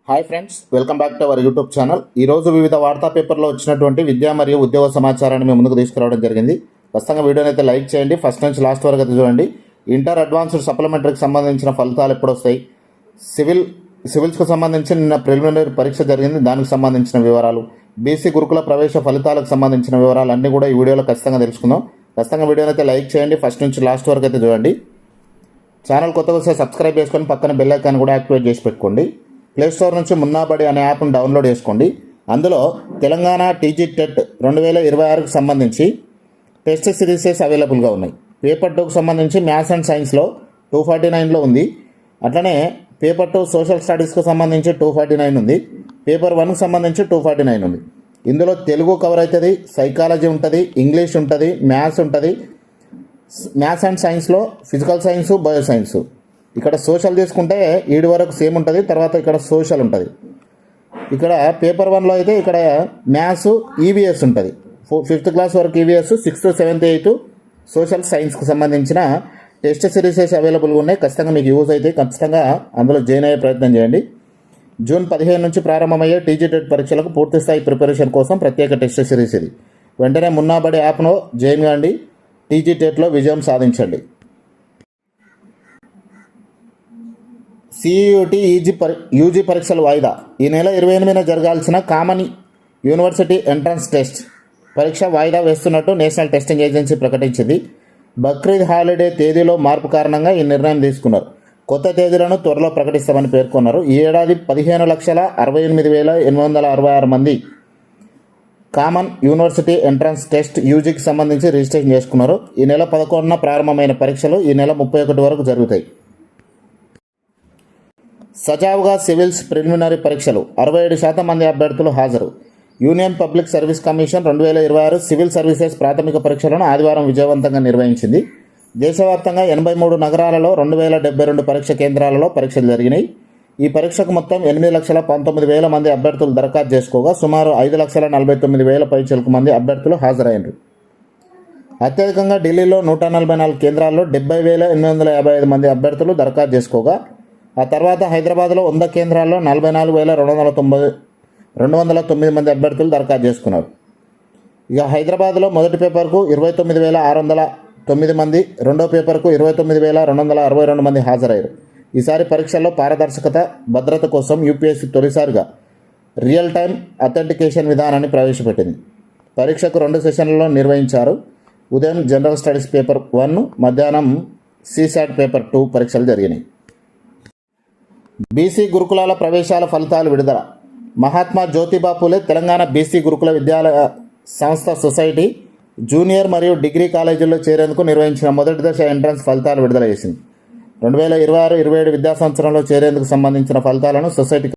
Hi friends, welcome back to our YouTube channel. ఈరోజు వివిధ వార్తా పేపర్లో వచ్చినటువంటి విద్యా మరియు ఉద్యోగ సమాచారాన్ని మేము ముందుకు తీసుకురావడం జరిగింది. ఖచ్చితంగా వీడియోని అయితే లైక్ చేయండి. ఫస్ట్ నుంచి లాస్ట్ వరకు అయితే చూడండి. ఇంటర్ అడ్వాన్స్డ్ సప్లిమెంటరీకి సంబంధించిన ఫలితాలు ఎప్పుడు వస్తాయి, సివిల్స్కు సంబంధించి నిన్న ప్రిలిమినరీ పరీక్ష జరిగింది, దానికి సంబంధించిన వివరాలు, బీసీ గురుకుల ప్రవేశ ఫలితాలకు సంబంధించిన వివరాలు అన్నీ కూడా ఈ వీడియోలో ఖచ్చితంగా తెలుసుకుందాం. ఖచ్చితంగా వీడియోని అయితే లైక్ చేయండి. ఫస్ట్ నుంచి లాస్ట్ వరకు అయితే చూడండి. ఛానల్ కొత్తగా వస్తే సబ్స్క్రైబ్ చేసుకొని పక్కన బెల్ ఐకాన్ కూడా యాక్టివేట్ చేసి పెట్టుకోండి. ప్లేస్టోర్ నుంచి మున్నాబడి అనే యాప్ను డౌన్లోడ్ చేసుకోండి. అందులో తెలంగాణ టీజీ టెట్ 2026కు సంబంధించి టెస్ట్ సిరీసెస్ అవైలబుల్గా ఉన్నాయి. పేపర్ 2కు సంబంధించి మ్యాథ్స్ అండ్ సైన్స్లో 249లో ఉంది. అట్లనే పేపర్ 2 సోషల్ స్టడీస్కు సంబంధించి 249 ఉంది. పేపర్ 1కు సంబంధించి 249 ఉంది. ఇందులో తెలుగు కవర్ అవుతుంది, సైకాలజీ ఉంటుంది, ఇంగ్లీష్ ఉంటుంది, మ్యాథ్స్ ఉంటుంది. మ్యాథ్స్ అండ్ సైన్స్లో ఫిజికల్ సైన్సు, బయో సైన్సు. ఇక్కడ సోషల్ తీసుకుంటే ఈడు వరకు సేమ్ ఉంటుంది, తర్వాత ఇక్కడ సోషల్ ఉంటుంది. ఇక్కడ పేపర్ 1లో అయితే ఇక్కడ మ్యాథ్స్ ఈవీఎస్ ఉంటుంది. 5th క్లాస్ వరకు EVS, 6th, 7th, 8th social సైన్స్కి సంబంధించిన టెస్ట్ సిరీసెస్ అవైలబుల్గా ఉన్నాయి. ఖచ్చితంగా మీకు యూజ్ అయితే ఖచ్చితంగా అందులో జాయిన్ అయ్యే ప్రయత్నం చేయండి. జూన్ 15 నుంచి ప్రారంభమయ్యే టీజీ టెట్ పరీక్షలకు పూర్తిస్థాయి ప్రిపరేషన్ కోసం ప్రత్యేక టెస్ట్ సిరీస్ ఇది. వెంటనే మున్నాబడి యాప్ను జాయిన్ కాండి, టీజీ టెట్లో విజయం సాధించండి. సిఈయుటి యూజీ పరీక్షలు వాయిదా. ఈ నెల 28న జరగాల్సిన కామన్ యూనివర్సిటీ ఎంట్రన్స్ టెస్ట్ పరీక్ష వాయిదా వేస్తున్నట్టు నేషనల్ టెస్టింగ్ ఏజెన్సీ ప్రకటించింది. బక్రీద్ హాలిడే తేదీలో మార్పు కారణంగా ఈ నిర్ణయం తీసుకున్నారు. కొత్త తేదీలను త్వరలో ప్రకటిస్తామని పేర్కొన్నారు. ఈ ఏడాది 15,68,866 మంది కామన్ యూనివర్సిటీ ఎంట్రన్స్ టెస్ట్ యూజీకి సంబంధించి రిజిస్ట్రేషన్ చేసుకున్నారు. ఈ నెల 11న ప్రారంభమైన పరీక్షలు ఈ నెల 31 వరకు జరుగుతాయి. సజావుగా సివిల్స్ ప్రిలిమినరీ పరీక్షలు 67% మంది అభ్యర్థులు హాజరు. Union public service commission 2026 civil services ప్రాథమిక పరీక్షలను ఆదివారం విజయవంతంగా నిర్వహించింది. దేశవ్యాప్తంగా 83 నగరాలలో 2072 పరీక్ష కేంద్రాలలో పరీక్షలు జరిగినాయి. ఈ పరీక్షకు మొత్తం 8,19,000 మంది అభ్యర్థులు దరఖాస్తు చేసుకోగా సుమారు 5,49,000 పైచిలకు మంది అభ్యర్థులు హాజరయ్యారు. అత్యధికంగా ఢిల్లీలో 144 కేంద్రాల్లో 70,855 మంది అభ్యర్థులు దరఖాస్తు చేసుకోగా ఆ తర్వాత హైదరాబాద్లో 100 కేంద్రాల్లో 44,209 మంది అభ్యర్థులు దరఖాస్తు చేసుకున్నారు. ఇక హైదరాబాద్లో మొదటి పేపర్కు 29,609 మంది, రెండో పేపర్కు 29,262 మంది హాజరయ్యారు. ఈసారి పరీక్షల్లో పారదర్శకత, భద్రత కోసం యూపీఎస్సీ తొలిసారిగా రియల్ టైం అథెంటికేషన్ విధానాన్ని ప్రవేశపెట్టింది. పరీక్షకు 2 సెషన్లలో నిర్వహించారు. ఉదయం జనరల్ స్టడీస్ పేపర్ 1, మధ్యాహ్నం సిశాట్ పేపర్ 2 పరీక్షలు జరిగినాయి. బీసీ గురుకులాల ప్రవేశాల ఫలితాలు విడుదల. మహాత్మా జ్యోతిబా పూలే తెలంగాణ బీసీ గురుకుల విద్యాలయ సంస్థ సొసైటీ జూనియర్ మరియు డిగ్రీ కాలేజీల్లో చేరేందుకు నిర్వహించిన మొదటి దశ ఎంట్రన్స్ ఫలితాలు విడుదల చేసింది. 2026-27 విద్యా సంవత్సరంలో చేరేందుకు సంబంధించిన ఫలితాలను సొసైటీ